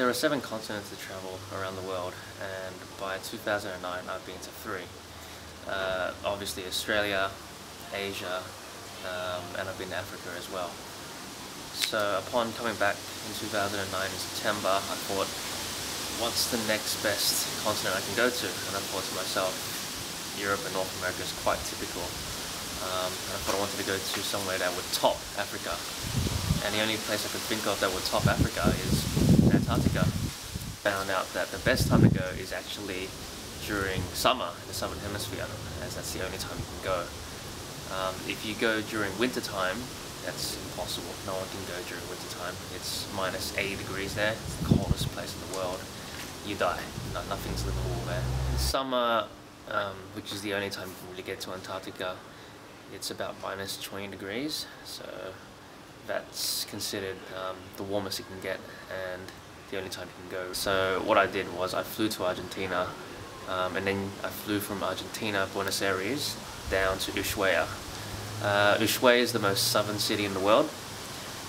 There are 7 continents to travel around the world, and by 2009 I've been to 3. Obviously Australia, Asia, and I've been to Africa as well. So upon coming back in 2009 in September, I thought, what's the next best continent I can go to? And I thought to myself, Europe and North America is quite typical. And I thought I wanted to go to somewhere that would top Africa. And the only place I could think of that would top Africa is Antarctica. Found out that the best time to go is actually during summer in the southern hemisphere, as that's the only time you can go. If you go during winter time, that's impossible. No one can go during winter time. It's minus 80 degrees there. It's the coldest place in the world. You die. Nothing's livable there. In summer, which is the only time you can really get to Antarctica, it's about minus 20 degrees. So that's considered the warmest you can get, and the only time you can go. So what I did was I flew to Argentina, and then I flew from Argentina, Buenos Aires, down to Ushuaia. Ushuaia is the most southern city in the world,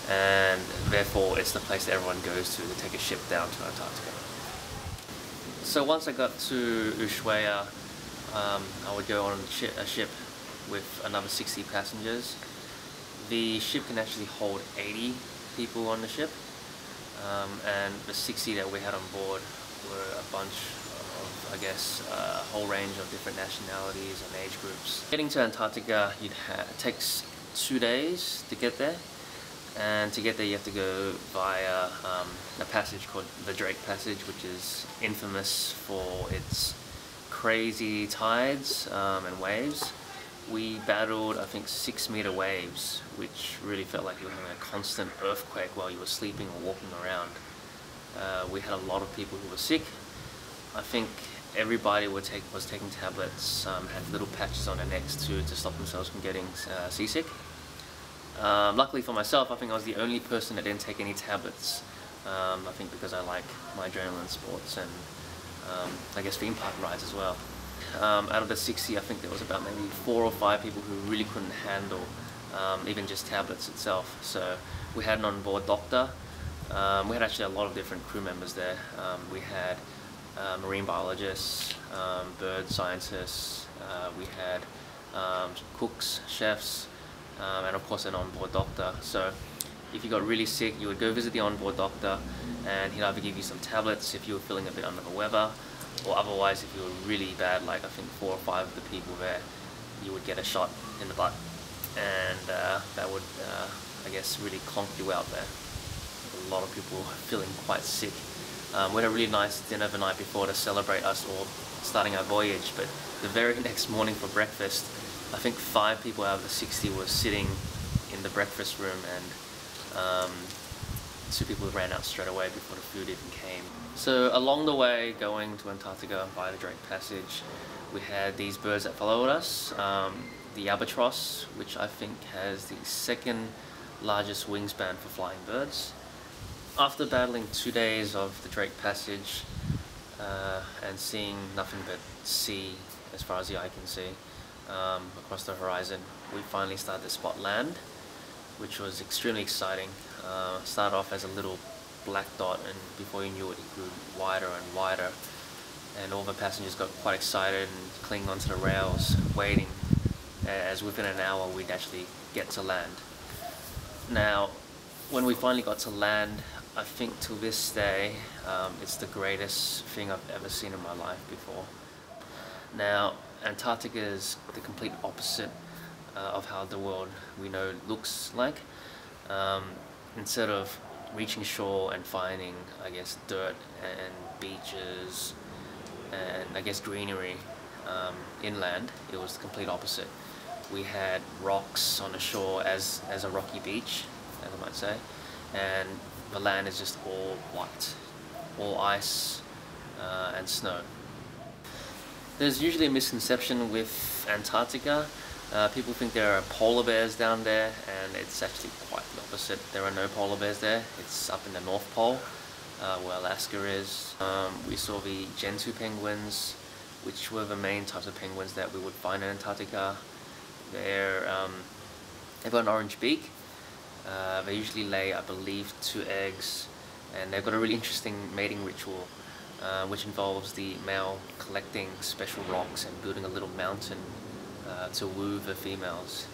and therefore it's the place that everyone goes to take a ship down to Antarctica. So once I got to Ushuaia, I would go on a ship with another 60 passengers. The ship can actually hold 80 people on the ship, and the 60 that we had on board were a bunch of, I guess, a whole range of different nationalities and age groups. Getting to Antarctica, it takes 2 days to get there, and to get there you have to go via a passage called the Drake Passage, which is infamous for its crazy tides and waves. We battled, I think, 6-meter waves, which really felt like you were having a constant earthquake while you were sleeping or walking around. We had a lot of people who were sick. I think everybody was taking tablets, had little patches on their necks to stop themselves from getting seasick. Luckily for myself, I think I was the only person that didn't take any tablets. I think because I like my adrenaline sports and I guess theme park rides as well. Out of the 60, I think there was about maybe 4 or 5 people who really couldn't handle even just tablets itself. So we had an onboard doctor. We had actually a lot of different crew members there. We had marine biologists, bird scientists, we had cooks, chefs, and of course an onboard doctor. So if you got really sick, you would go visit the onboard doctor, and he'd either give you some tablets if you were feeling a bit under the weather, or otherwise if you were really bad, like I think 4 or 5 of the people there, you would get a shot in the butt, and that would I guess really clonk you out there. A lot of people feeling quite sick. We had a really nice dinner the night before to celebrate us all starting our voyage, but the very next morning for breakfast, I think 5 people out of the 60 were sitting in the breakfast room, and 2 people ran out straight away before the food even came. So along the way going to Antarctica by the Drake Passage, we had these birds that followed us. The albatross, which I think has the 2nd largest wingspan for flying birds. After battling 2 days of the Drake Passage and seeing nothing but sea as far as the eye can see across the horizon, we finally started to spot land, which was extremely exciting. Started off as a little black dot, and before you knew it, it grew wider and wider, and all the passengers got quite excited and clinging onto the rails, waiting as within an hour we'd actually get to land. Now, when we finally got to land, I think to this day, it's the greatest thing I've ever seen in my life before. Now, Antarctica is the complete opposite of how the world we know looks like. Instead of reaching shore and finding, I guess, dirt and beaches and I guess greenery inland, it was the complete opposite. We had rocks on the shore as a rocky beach, as I might say, and the land is just all white, all ice and snow. There's usually a misconception with Antarctica. People think there are polar bears down there, and it's actually quite the opposite. There are no polar bears there. It's up in the North Pole, where Alaska is. We saw the Gentoo penguins, which were the main types of penguins that we would find in Antarctica. They've got an orange beak. They usually lay, I believe, 2 eggs, and they've got a really interesting mating ritual, which involves the male collecting special rocks and building a little mountain to woo the females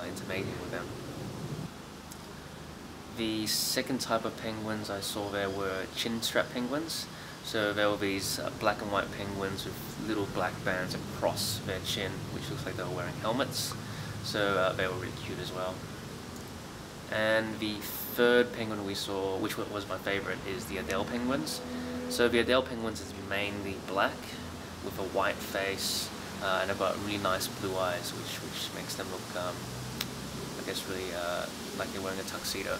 into mating with them. The second type of penguins I saw there were chin strap penguins. So there were these black and white penguins with little black bands across their chin, which looks like they were wearing helmets. So they were really cute as well. And the third penguin we saw, which was my favorite, is the Adele penguins. So the Adele penguins is mainly black with a white face, and they've got really nice blue eyes, which makes them look, I guess, really like they're wearing a tuxedo.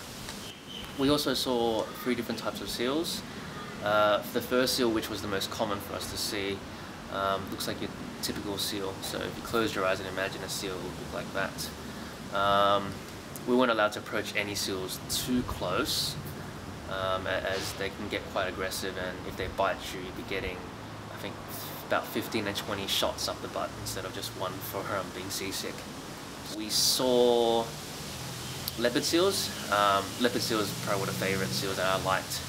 We also saw 3 different types of seals. The first seal, which was the most common for us to see, looks like your typical seal. So if you close your eyes and imagine a seal, it would look like that. We weren't allowed to approach any seals too close, as they can get quite aggressive, and if they bite you, you'd be getting, I think, about 15 and 20 shots up the butt instead of just one for being seasick. We saw leopard seals. Leopard seals are probably one of the favourite seals that I liked,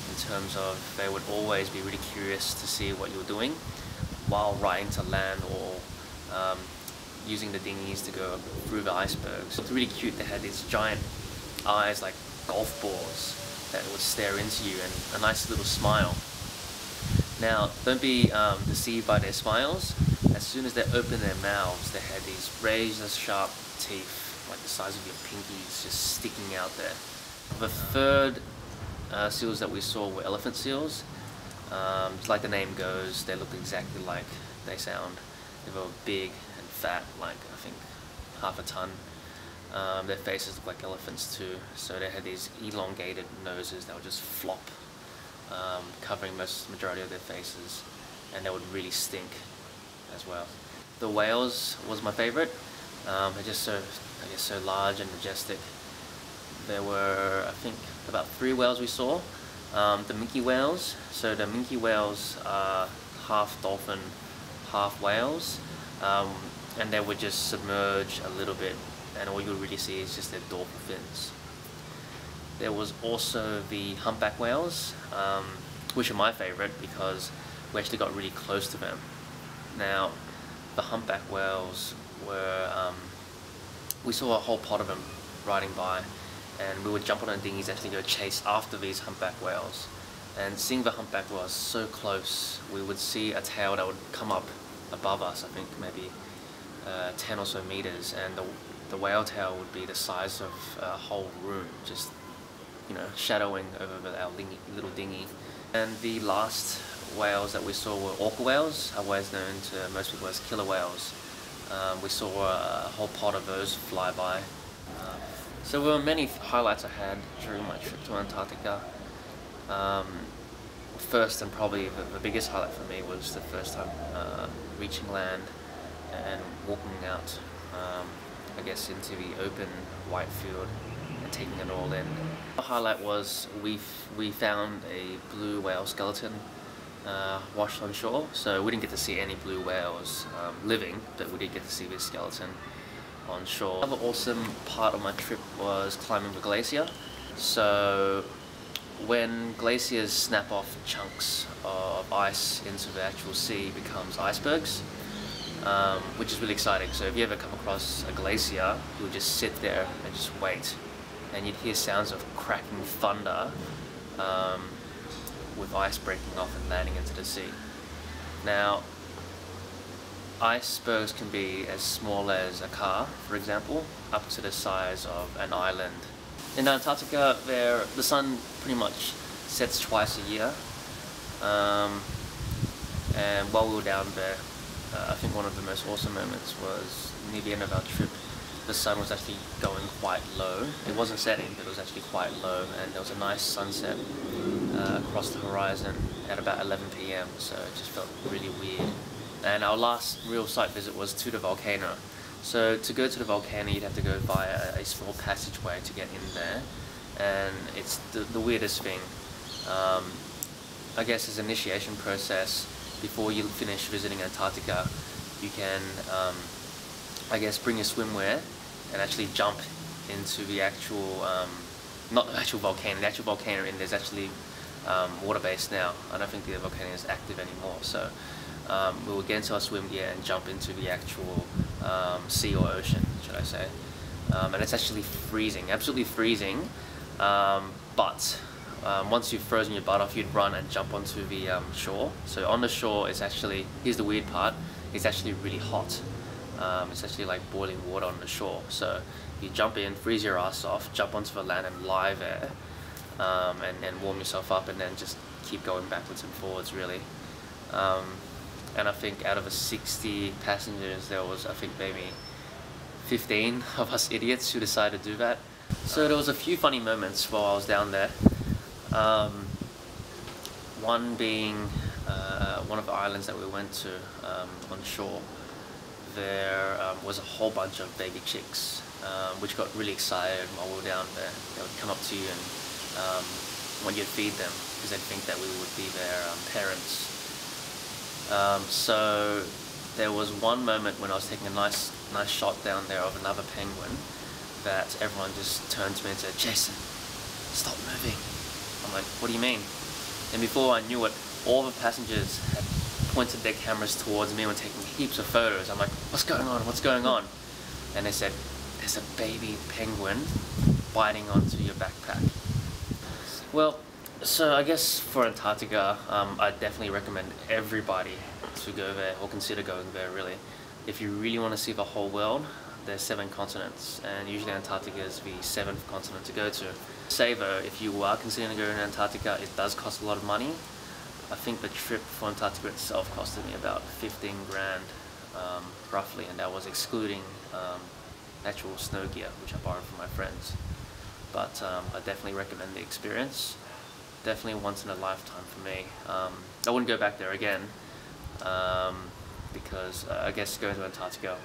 in terms of they would always be really curious to see what you were doing while riding to land, or using the dinghies to go through the icebergs. It's really cute. They had these giant eyes like golf balls that would stare into you, and a nice little smile. Now, don't be deceived by their smiles. As soon as they open their mouths, they had these razor-sharp teeth, like the size of your pinkies, just sticking out there. The third seals that we saw were elephant seals. Like the name goes, they look exactly like they sound. They were big and fat, like I think half a ton. Their faces look like elephants too, so they had these elongated noses that would just flop, covering majority of their faces, and they would really stink as well. The whales was my favorite. They're just so, I guess, so large and majestic. There were, I think, about 3 whales we saw. The minke whales. So the minke whales are half dolphin, half whales, and they would just submerge a little bit, and all you'll really see is just their dorsal fins. There was also the humpback whales, which are my favorite because we actually got really close to them. Now, the humpback whales were, we saw a whole pod of them riding by, and we would jump on our dinghies, actually go chase after these humpback whales. And seeing the humpback whales so close, we would see a tail that would come up above us, I think maybe 10 or so meters, and the whale tail would be the size of a whole room, just, you know, shadowing over our little dinghy. And the last whales that we saw were orca whales, otherwise known to most people as killer whales. We saw a whole pod of those fly by. So there were many highlights I had during my trip to Antarctica. First, and probably the biggest highlight for me, was the first time reaching land and walking out, I guess, into the open white field and taking it all in. The highlight was we found a blue whale skeleton washed on shore. So we didn't get to see any blue whales living, but we did get to see this skeleton on shore. Another awesome part of my trip was climbing the glacier. So when glaciers snap off chunks of ice into the actual sea, it becomes icebergs, which is really exciting. So if you ever come across a glacier, you'll just sit there and just wait, and you'd hear sounds of cracking thunder with ice breaking off and landing into the sea. Now, icebergs can be as small as a car, for example, up to the size of an island. In Antarctica, the sun pretty much sets twice a year, and while we were down there, I think one of the most awesome moments was near the end of our trip. The sun was actually going quite low. It wasn't setting, but it was actually quite low, and there was a nice sunset across the horizon at about 11 PM, so it just felt really weird. And our last real site visit was to the volcano. So to go to the volcano, you'd have to go via a small passageway to get in there, and it's the weirdest thing. I guess as an initiation process, before you finish visiting Antarctica, you can, I guess, bring your swimwear and actually jump into the actual, not the actual volcano, and there's actually water-based now. I don't think the volcano is active anymore. So we will get into our swim gear and jump into the actual sea or ocean, should I say. And it's actually freezing, absolutely freezing. But once you've frozen your butt off, you'd run and jump onto the shore. So on the shore, it's actually, here's the weird part, it's actually really hot. It's actually like boiling water on the shore. So you jump in, freeze your ass off, jump onto the land and lie there, and warm yourself up, and then just keep going backwards and forwards, really. And I think out of the 60 passengers, there was, I think, maybe 15 of us idiots who decided to do that. So there was a few funny moments while I was down there. One being one of the islands that we went to on shore. There was a whole bunch of baby chicks, which got really excited while we were down there. They would come up to you and want you to feed them because they'd think that we would be their parents. So there was one moment when I was taking a nice shot down there of another penguin that everyone just turned to me and said, "Jason, stop moving." I'm like, "What do you mean?" And before I knew it, all the passengers had pointed their cameras towards me and were taking heaps of photos. I'm like, "What's going on? What's going on?" And they said, "There's a baby penguin biting onto your backpack." Well, so I guess for Antarctica, I definitely recommend everybody to go there, or consider going there, really. If you really want to see the whole world, there's 7 continents, and usually Antarctica is the 7th continent to go to. Say though, if you are considering going to Antarctica, it does cost a lot of money. I think the trip for Antarctica itself costed me about 15 grand, roughly, and that was excluding actual snow gear, which I borrowed from my friends. But I definitely recommend the experience. Definitely once in a lifetime for me. I wouldn't go back there again, because I guess going to Antarctica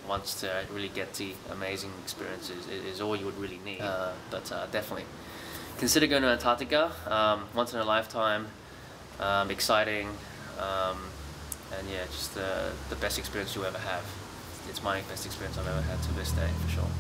once to really get the amazing experiences is all you would really need. But definitely consider going to Antarctica, once in a lifetime, exciting, and yeah, just the best experience you'll ever have. It's my best experience I've ever had to this day, for sure.